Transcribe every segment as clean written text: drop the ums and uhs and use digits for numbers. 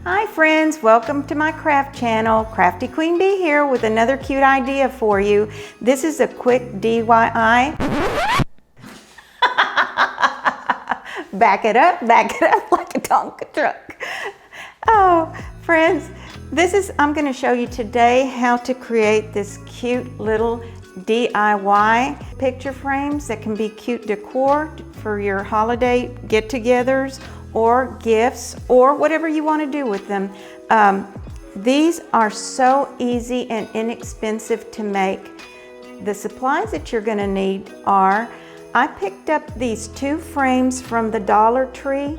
Hi friends, welcome to my craft channel. Crafty Queen Bee here with another cute idea for you. This is a quick DIY. Back it up like a Tonka truck. Oh, friends, I'm going to show you today how to create this cute little DIY picture frames that can be cute decor for your holiday get-togethers or gifts or whatever you want to do with them. These are so easy and inexpensive to make. The supplies that you're going to need are, I picked up these 2 frames from the Dollar Tree.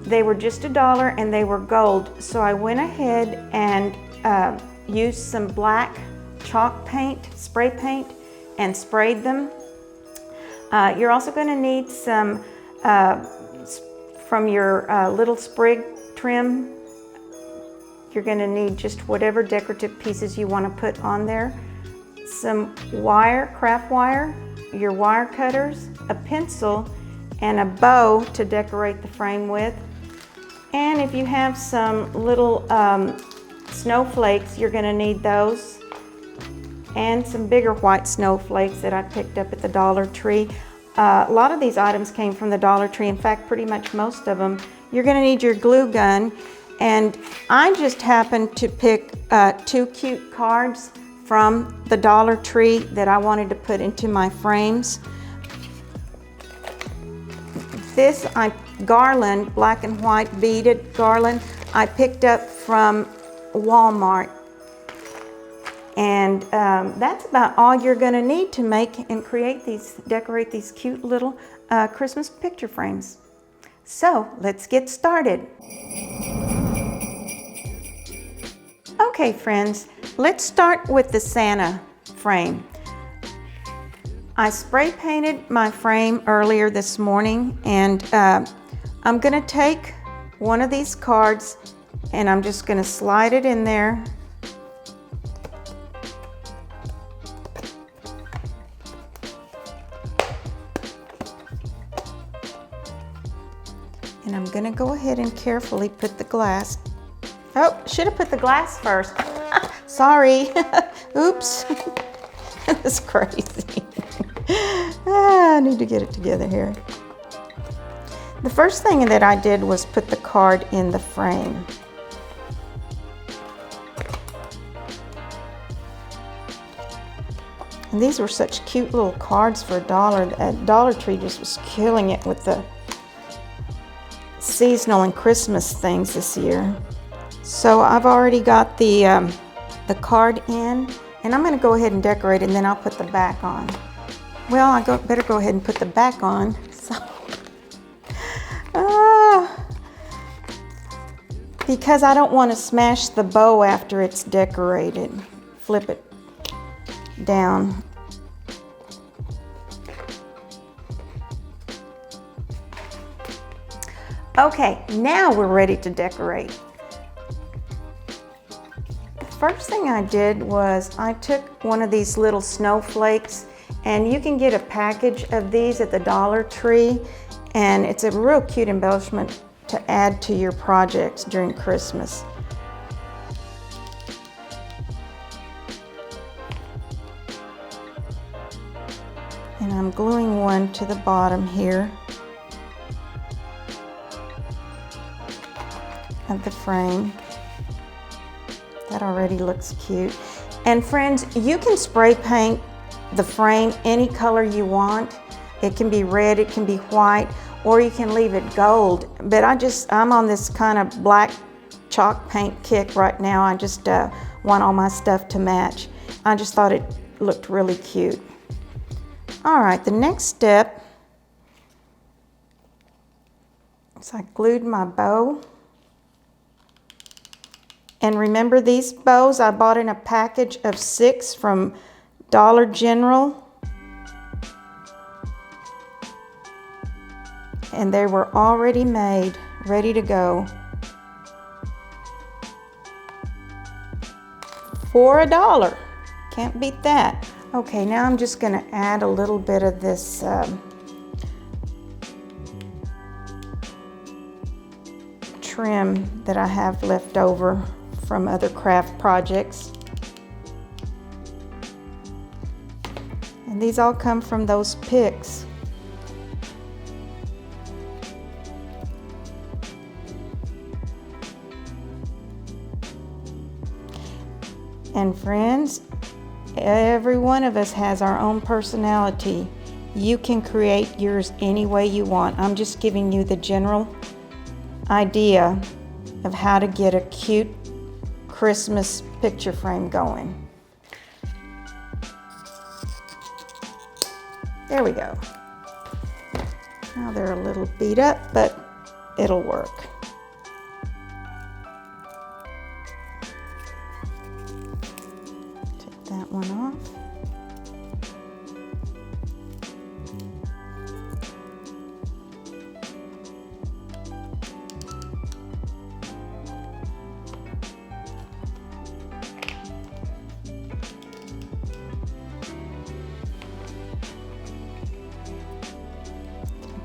They were just $1 and they were gold. So I went ahead and used some black chalk paint, spray paint, and sprayed them. You're also going to need some from your little sprig trim. You're going to need just whatever decorative pieces you want to put on there. Some wire, craft wire, your wire cutters, a pencil, and a bow to decorate the frame with. And if you have some little snowflakes, you're going to need those. And some bigger white snowflakes that I picked up at the Dollar Tree. A lot of these items came from the Dollar Tree. In fact, pretty much most of them. You're going to need your glue gun. And I just happened to pick 2 cute cards from the Dollar Tree that I wanted to put into my frames. This garland, black and white beaded garland, I picked up from Walmart. And that's about all you're going to need to make and decorate these cute little Christmas picture frames. So let's get started. Okay friends, let's start with the Santa frame. I spray painted my frame earlier this morning, and I'm going to take one of these cards and I'm just going to slide it in there. And I'm going to go ahead and carefully put the glass. Oh, should have put the glass first. Sorry. Oops. That's crazy. I need to get it together here. The first thing that I did was put the card in the frame. And these were such cute little cards for $1. At Dollar Tree just was killing it with the seasonal and Christmas things this year. So I've already got the card in, and I'm going to go ahead and decorate it, and then I'll put the back on. Well, I better go ahead and put the back on. So, because I don't want to smash the bow after it's decorated. Flip it down. Okay, now we're ready to decorate. The first thing I did was I took one of these little snowflakes, and you can get a package of these at the Dollar Tree, and it's a real cute embellishment to add to your projects during Christmas. And I'm gluing one to the bottom here of the frame. That already looks cute. And friends, you can spray paint the frame any color you want. It can be red, it can be white, or you can leave it gold. But I'm on this kind of black chalk paint kick right now. I just want all my stuff to match. I just thought it looked really cute. All right, the next step is I glued my bow. And remember, these bows I bought in a package of 6 from Dollar General. And they were already made, ready to go. For $1. Can't beat that. Okay, now I'm just going to add a little bit of this trim that I have left over from other craft projects. And these all come from those picks. And friends, every one of us has our own personality. You can create yours any way you want. I'm just giving you the general idea of how to get a cute Christmas picture frame going. There we go. Now they're a little beat up, but it'll work. Take that one off.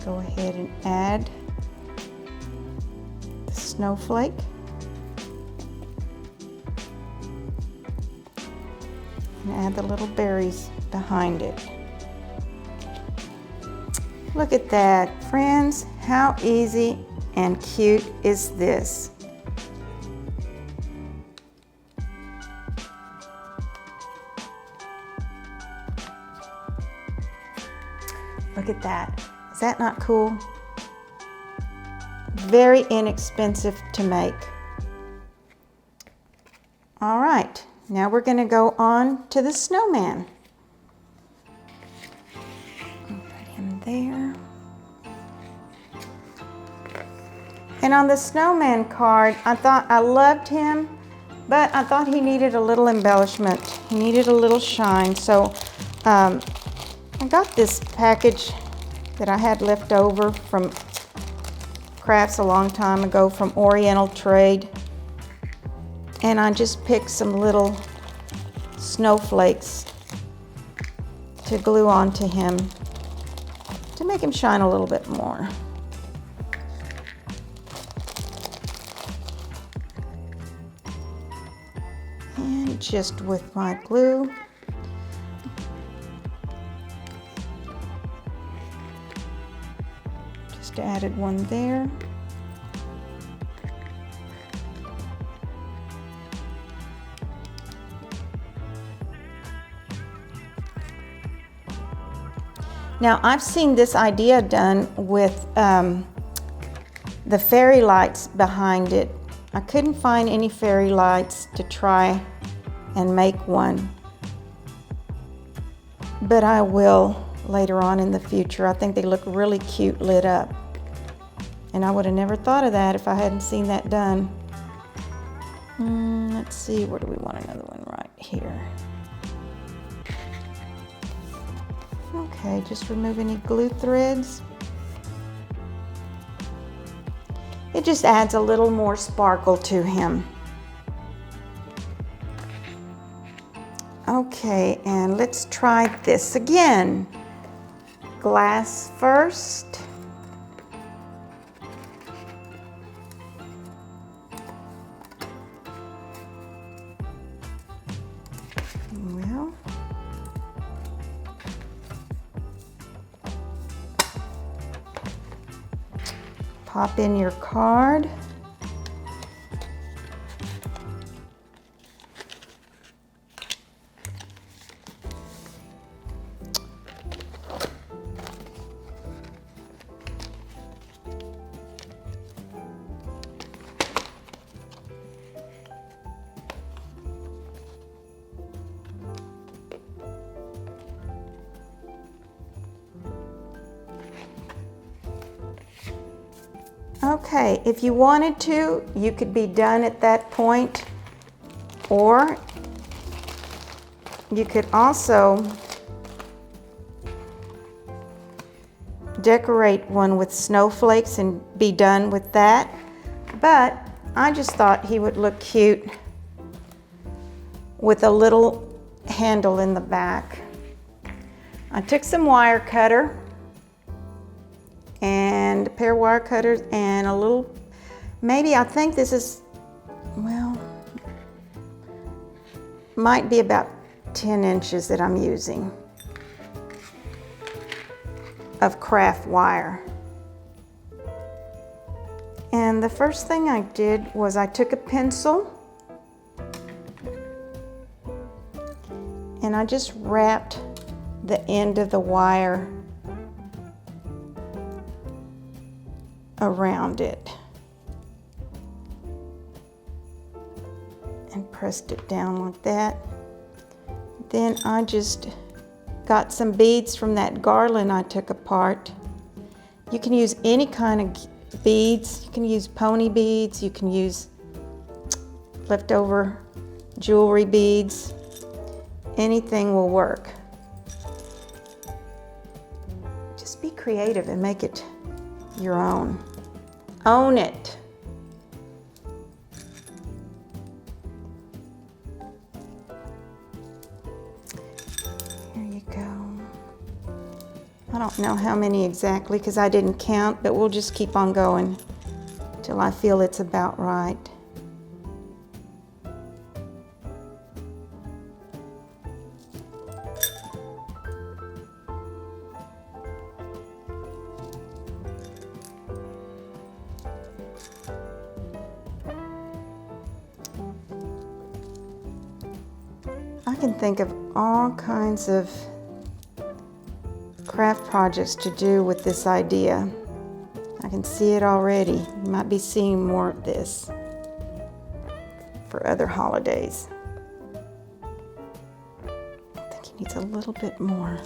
Go ahead and add the snowflake. And add the little berries behind it. Look at that, friends. How easy and cute is this? Look at that. Is that not cool? Very inexpensive to make. All right, now we're going to go on to the snowman. I'll put him there. And on the snowman card, I loved him, but I thought he needed a little embellishment. He needed a little shine. So I got this package that I had left over from crafts a long time ago from Oriental Trade. And I just picked some little snowflakes to glue onto him to make him shine a little bit more. And just with my glue, added one there. Now I've seen this idea done with the fairy lights behind it. I couldn't find any fairy lights to try and make one, but I will later on in the future. I think they look really cute lit up. And I would have never thought of that if I hadn't seen that done. Let's see, where do we want another one? Right here. Okay, just remove any glue threads. It just adds a little more sparkle to him. Okay, and let's try this again. Glass first. Well, pop in your card. Okay, if you wanted to, you could be done at that point, or you could also decorate one with snowflakes and be done with that. But I just thought he would look cute with a little handle in the back. I took some wire cutter and a pair of wire cutters and a little maybe, I think this is, well, might be about 10 inches that I'm using of craft wire. And the first thing I did was I took a pencil and I just wrapped the end of the wire around it and pressed it down like that. Then I just got some beads from that garland I took apart. You can use any kind of beads. You can use pony beads, you can use leftover jewelry beads. Anything will work. Just be creative and make it your own. Own it. Here you go. I don't know how many exactly because I didn't count, but we'll just keep on going till I feel it's about right. I can think of all kinds of craft projects to do with this idea. I can see it already. You might be seeing more of this for other holidays. I think he needs a little bit more.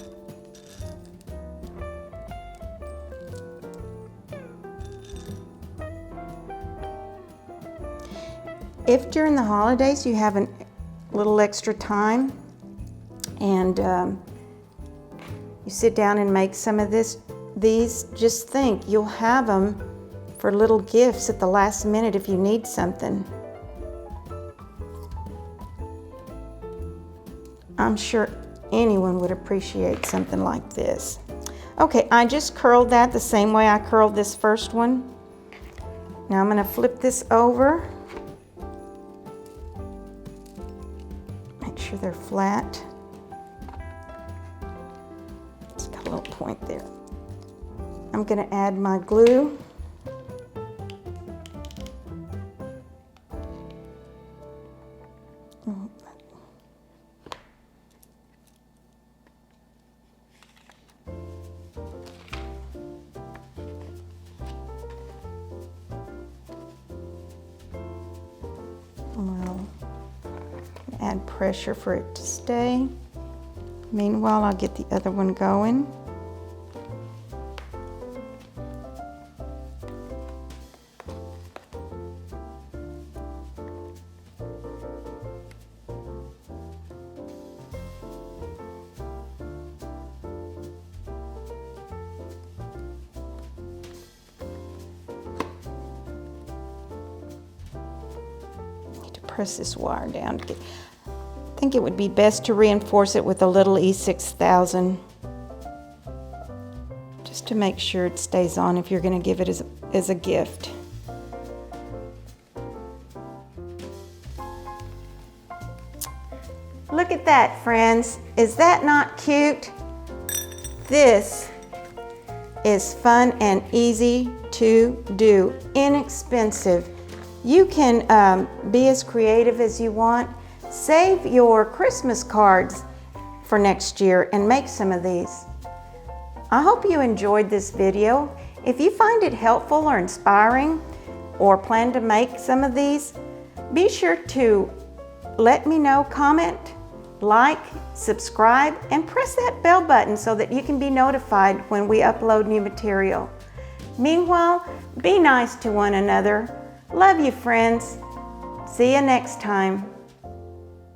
If during the holidays you have a little extra time and you sit down and make some of these, just think you'll have them for little gifts at the last minute if you need something. I'm sure anyone would appreciate something like this. Okay, I just curled that the same way I curled this first one. Now I'm going to flip this over. Make sure they're flat. It's got a little point there. I'm going to add my glue. Well, add pressure for it to stay. Meanwhile, I'll get the other one going. Press this wire down. I think it would be best to reinforce it with a little E6000 just to make sure it stays on if you're going to give it as a gift. Look at that, friends. Is that not cute? This is fun and easy to do, inexpensive. You can be as creative as you want. Save your Christmas cards for next year and make some of these. I hope you enjoyed this video. If you find it helpful or inspiring or plan to make some of these, be sure to let me know, comment, like, subscribe, and press that bell button so that you can be notified when we upload new material. Meanwhile, be nice to one another. Love you, friends. See you next time.